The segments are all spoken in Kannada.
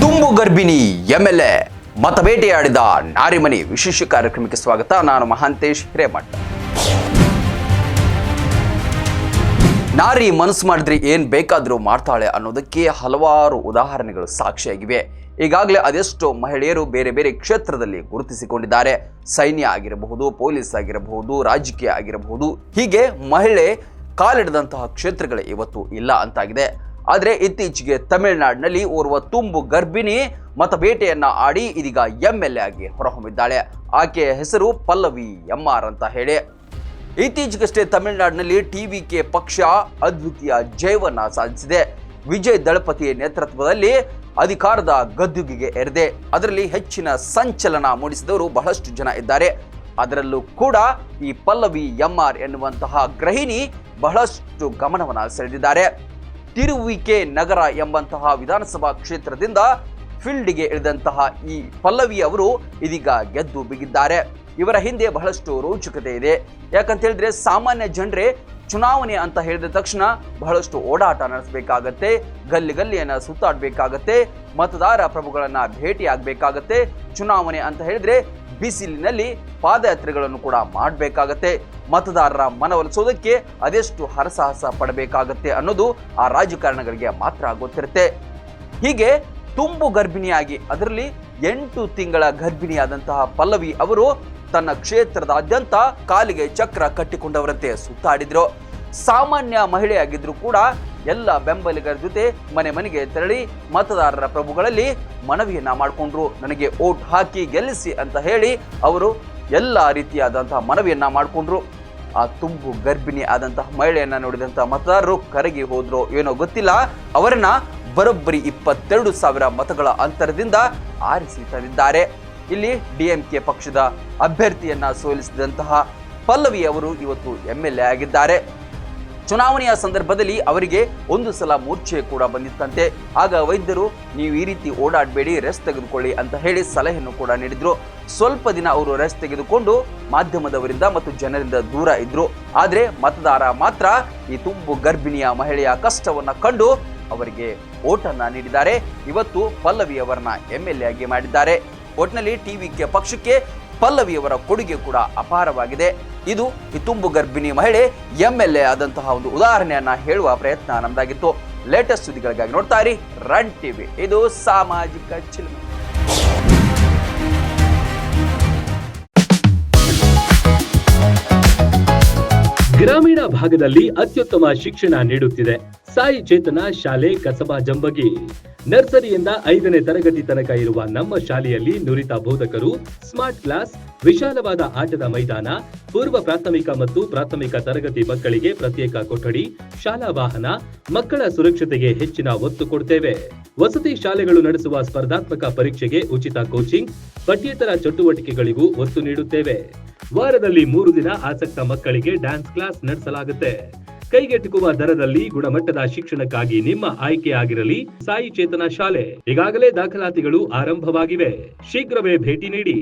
ತುಂಬು ಗರ್ಭಿಣಿ ಎಂಎಲ್ಎ ಮತಬೇಟೆಯಾಡಿದ ನಾರಿಮನಿ ವಿಶೇಷ ಕಾರ್ಯಕ್ರಮಕ್ಕೆ ಸ್ವಾಗತ. ನಾನು ಮಹಾಂತೇಶ್ ಹಿರೇಮಠ. ನಾರಿ ಮನಸ್ಸು ಮಾಡಿದ್ರೆ ಏನ್ ಬೇಕಾದರೂ ಮಾಡ್ತಾಳೆ ಅನ್ನೋದಕ್ಕೆ ಹಲವಾರು ಉದಾಹರಣೆಗಳು ಸಾಕ್ಷಿಯಾಗಿವೆ. ಈಗಾಗಲೇ ಅದೆಷ್ಟೋ ಮಹಿಳೆಯರು ಬೇರೆ ಬೇರೆ ಕ್ಷೇತ್ರದಲ್ಲಿ ಗುರುತಿಸಿಕೊಂಡಿದ್ದಾರೆ. ಸೈನ್ಯ ಆಗಿರಬಹುದು, ಪೊಲೀಸ್ ಆಗಿರಬಹುದು, ರಾಜಕೀಯ ಆಗಿರಬಹುದು, ಹೀಗೆ ಮಹಿಳೆ ಕಾಲಿಡದಂತಹ ಕ್ಷೇತ್ರಗಳೇ ಇವತ್ತು ಇಲ್ಲ ಅಂತಾಗಿದೆ. ಆದರೆ ಇತ್ತೀಚೆಗೆ ತಮಿಳುನಾಡಿನಲ್ಲಿ ಓರ್ವ ತುಂಬು ಗರ್ಭಿಣಿ ಮತಬೇಟೆಯನ್ನ ಆಡಿ ಇದೀಗ ಎಂಎಲ್ಎ ಆಗಿ ಹೊರಹೊಮ್ಮಿದ್ದಾಳೆ. ಆಕೆಯ ಹೆಸರು ಪಲ್ಲವಿ ಎಂಆರ್ ಅಂತ ಹೇಳಿ. ಇತ್ತೀಚೆಗಷ್ಟೇ ತಮಿಳುನಾಡಿನಲ್ಲಿ ಟಿವಿಕೆ ಪಕ್ಷ ಅದ್ವಿತೀಯ ಜಯವನ್ನ ಸಾಧಿಸಿದೆ. ವಿಜಯ್ ದಳಪತಿ ನೇತೃತ್ವದಲ್ಲಿ ಅಧಿಕಾರದ ಗದ್ದುಗೆಗೆ ಏರಿದೆ. ಅದರಲ್ಲಿ ಹೆಚ್ಚಿನ ಸಂಚಲನ ಮೂಡಿಸಿದವರು ಬಹಳಷ್ಟು ಜನ ಇದ್ದಾರೆ. ಅದರಲ್ಲೂ ಕೂಡ ಈ ಪಲ್ಲವಿ ಎಂಆರ್ ಎನ್ನುವಂತಹ ಗೃಹಿಣಿ ಬಹಳಷ್ಟು ಗಮನವನ್ನು ಸೆಳೆದಿದ್ದಾರೆ. ತಿರುವಿಕೆ ನಗರ ಎಂಬಂತಹ ವಿಧಾನಸಭಾ ಕ್ಷೇತ್ರದಿಂದ ಫೀಲ್ಡ್ಗೆ ಇಳಿದಂತಹ ಈ ಪಲ್ಲವಿ ಅವರು ಇದೀಗ ಗೆದ್ದು ಬಿಗಿದ್ದಾರೆ. ಇವರ ಹಿಂದೆ ಬಹಳಷ್ಟು ರೋಚಕತೆ ಇದೆ. ಯಾಕಂತ ಹೇಳಿದ್ರೆ ಸಾಮಾನ್ಯ ಜನರೇ ಚುನಾವಣೆ ಅಂತ ಹೇಳಿದ ತಕ್ಷಣ ಬಹಳಷ್ಟು ಓಡಾಟ ನಡೆಸಬೇಕಾಗತ್ತೆ, ಗಲ್ಲಿಯನ್ನು ಸುತ್ತಾಡಬೇಕಾಗತ್ತೆ, ಮತದಾರ ಪ್ರಭುಗಳನ್ನ ಭೇಟಿ ಆಗಬೇಕಾಗತ್ತೆ. ಚುನಾವಣೆ ಅಂತ ಹೇಳಿದ್ರೆ ಬಿಸಿಲಿನಲ್ಲಿ ಪಾದಯಾತ್ರೆಗಳನ್ನು ಕೂಡ ಮಾಡಬೇಕಾಗತ್ತೆ. ಮತದಾರರ ಮನವೊಲಿಸೋದಕ್ಕೆ ಅದೆಷ್ಟು ಹರಸಾಹಸ ಪಡಬೇಕಾಗತ್ತೆ ಅನ್ನೋದು ಆ ರಾಜಕಾರಣಗಳಿಗೆ ಮಾತ್ರ ಗೊತ್ತಿರುತ್ತೆ. ಹೀಗೆ ತುಂಬು ಗರ್ಭಿಣಿಯಾಗಿ, ಅದರಲ್ಲಿ 8 ತಿಂಗಳ ಗರ್ಭಿಣಿಯಾದಂತಹ ಪಲ್ಲವಿ ಅವರು ತನ್ನ ಕ್ಷೇತ್ರದಾದ್ಯಂತ ಕಾಲಿಗೆ ಚಕ್ರ ಕಟ್ಟಿಕೊಂಡವರಂತೆ ಸುತ್ತಾಡಿದ್ರು. ಸಾಮಾನ್ಯ ಮಹಿಳೆಯಾಗಿದ್ರು ಕೂಡ ಎಲ್ಲ ಬೆಂಬಲಿಗರ ಜೊತೆ ಮನೆ ಮನೆಗೆ ತೆರಳಿ ಮತದಾರರ ಪ್ರಭುಗಳಲ್ಲಿ ಮನವಿಯನ್ನ ಮಾಡಿಕೊಂಡ್ರು. ನನಗೆ ಓಟ್ ಹಾಕಿ ಗೆಲ್ಲಿಸಿ ಅಂತ ಹೇಳಿ ಅವರು ಎಲ್ಲ ರೀತಿಯಾದಂತಹ ಮನವಿಯನ್ನ ಮಾಡಿಕೊಂಡ್ರು. ಆ ತುಂಬು ಗರ್ಭಿಣಿ ಆದಂತಹ ಮಹಿಳೆಯನ್ನ ನೋಡಿದಂತಹ ಮತದಾರರು ಕರಗಿ ಹೋದ್ರು ಏನೋ ಗೊತ್ತಿಲ್ಲ. ಅವರನ್ನ ಬರೋಬ್ಬರಿ 22,000 ಮತಗಳ ಅಂತರದಿಂದ ಆರಿಸಿ ತಂದಿದ್ದಾರೆ. ಇಲ್ಲಿ ಡಿಎಂಕೆ ಪಕ್ಷದ ಅಭ್ಯರ್ಥಿಯನ್ನ ಸೋಲಿಸಿದಂತಹ ಪಲ್ಲವಿ ಅವರು ಇವತ್ತು ಎಂಎಲ್ಎ ಆಗಿದ್ದಾರೆ. ಚುನಾವಣೆಯ ಸಂದರ್ಭದಲ್ಲಿ ಅವರಿಗೆ ಒಂದು ಸಲ ಮೂರ್ಛೆ ಕೂಡ ಬಂದಿತ್ತಂತೆ. ಆಗ ವೈದ್ಯರು ನೀವು ಈ ರೀತಿ ಓಡಾಡಬೇಡಿ, ರೆಸ್ಟ್ ತೆಗೆದುಕೊಳ್ಳಿ ಅಂತ ಹೇಳಿ ಸಲಹೆಯನ್ನು ಕೂಡ ನೀಡಿದ್ರು. ಸ್ವಲ್ಪ ದಿನ ಅವರು ರೆಸ್ಟ್ ತೆಗೆದುಕೊಂಡು ಮಾಧ್ಯಮದವರಿಂದ ಮತ್ತು ಜನರಿಂದ ದೂರ ಇದ್ರು. ಆದರೆ ಮತದಾರ ಮಾತ್ರ ಈ ತುಂಬು ಗರ್ಭಿಣಿಯ ಮಹಿಳೆಯ ಕಷ್ಟವನ್ನ ಕಂಡು ಅವರಿಗೆ ಓಟನ್ನ ನೀಡಿದ್ದಾರೆ. ಇವತ್ತು ಪಲ್ಲವಿ ಅವರನ್ನ ಎಂಎಲ್ಎ ಆಗಿ ಮಾಡಿದ್ದಾರೆ. ಒಟ್ನಲ್ಲಿ ಟಿವಿಕೆ ಪಕ್ಷಕ್ಕೆ ಪಲ್ಲವಿಯವರ ಕೊಡುಗೆ ಕೂಡ ಅಪಾರವಾಗಿದೆ. ಇದು ಈ ತುಂಬು ಗರ್ಭಿಣಿ ಮಹಿಳೆ ಎಂಎಲ್ಎ ಆದಂತಹ ಒಂದು ಉದಾಹರಣೆಯನ್ನ ಹೇಳುವ ಪ್ರಯತ್ನ ನಮ್ದಾಗಿತ್ತು. ಲೇಟೆಸ್ಟ್ ಸುದ್ದಿಗಳಿಗಾಗಿ ನೋಡ್ತಾ ಇರಿ ರನ್ ಟಿವಿ. ಇದು ಸಾಮಾಜಿಕ ಚಿಲುಮೆ. ಗ್ರಾಮೀಣ ಭಾಗದಲ್ಲಿ ಅತ್ಯುತ್ತಮ ಶಿಕ್ಷಣ ನೀಡುತ್ತಿದೆ ಸಾಯಿ ಚೇತನ ಶಾಲೆ ಕಸಬಾ ಜಂಬಗಿ. ನರ್ಸರಿಯಿಂದ 5ನೇ ತರಗತಿ ತನಕ ಇರುವ ನಮ್ಮ ಶಾಲೆಯಲ್ಲಿ ನುರಿತ ಬೋಧಕರು, ಸ್ಮಾರ್ಟ್ ಕ್ಲಾಸ್, ವಿಶಾಲವಾದ ಆಟದ ಮೈದಾನ, ಪೂರ್ವ ಪ್ರಾಥಮಿಕ ಮತ್ತು ಪ್ರಾಥಮಿಕ ತರಗತಿ ಮಕ್ಕಳಿಗೆ ಪ್ರತ್ಯೇಕ ಕೊಠಡಿ, ಶಾಲಾ ವಾಹನ, ಮಕ್ಕಳ ಸುರಕ್ಷತೆಗೆ ಹೆಚ್ಚಿನ ಒತ್ತು ಕೊಡುತ್ತೇವೆ. ವಸತಿ ಶಾಲೆಗಳು ನಡೆಸುವ ಸ್ಪರ್ಧಾತ್ಮಕ ಪರೀಕ್ಷೆಗೆ ಉಚಿತ ಕೋಚಿಂಗ್, ಪಠ್ಯೇತರ ಚಟುವಟಿಕೆಗಳಿಗೂ ಒತ್ತು ನೀಡುತ್ತೇವೆ. ವಾರದಲ್ಲಿ 3 ದಿನ ಆಸಕ್ತ ಮಕ್ಕಳಿಗೆ ಡ್ಯಾನ್ಸ್ ಕ್ಲಾಸ್ ನಡೆಸಲಾಗುತ್ತೆ. ಕೈಗೆಟುಕುವ ದರದಲ್ಲಿ ಗುಣಮಟ್ಟದ ಶಿಕ್ಷಣಕ್ಕಾಗಿ ನಿಮ್ಮ ಆಯ್ಕೆ ಆಗಿರಲಿ ಸಾಯಿ ಚೇತನ ಶಾಲೆ. ಈಗಾಗಲೇ ದಾಖಲಾತಿಗಳು ಆರಂಭವಾಗಿವೆ. ಶೀಘ್ರವೇ ಭೇಟಿ ನೀಡಿ.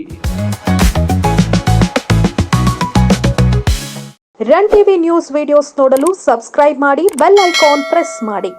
ರನ್ ಟಿವಿ ನ್ಯೂಸ್ ವಿಡಿಯೋಸ್ ನೋಡಲು ಸಬ್ಸ್ಕ್ರೈಬ್ ಮಾಡಿ, ಬೆಲ್ ಐಕಾನ್ ಪ್ರೆಸ್ ಮಾಡಿ.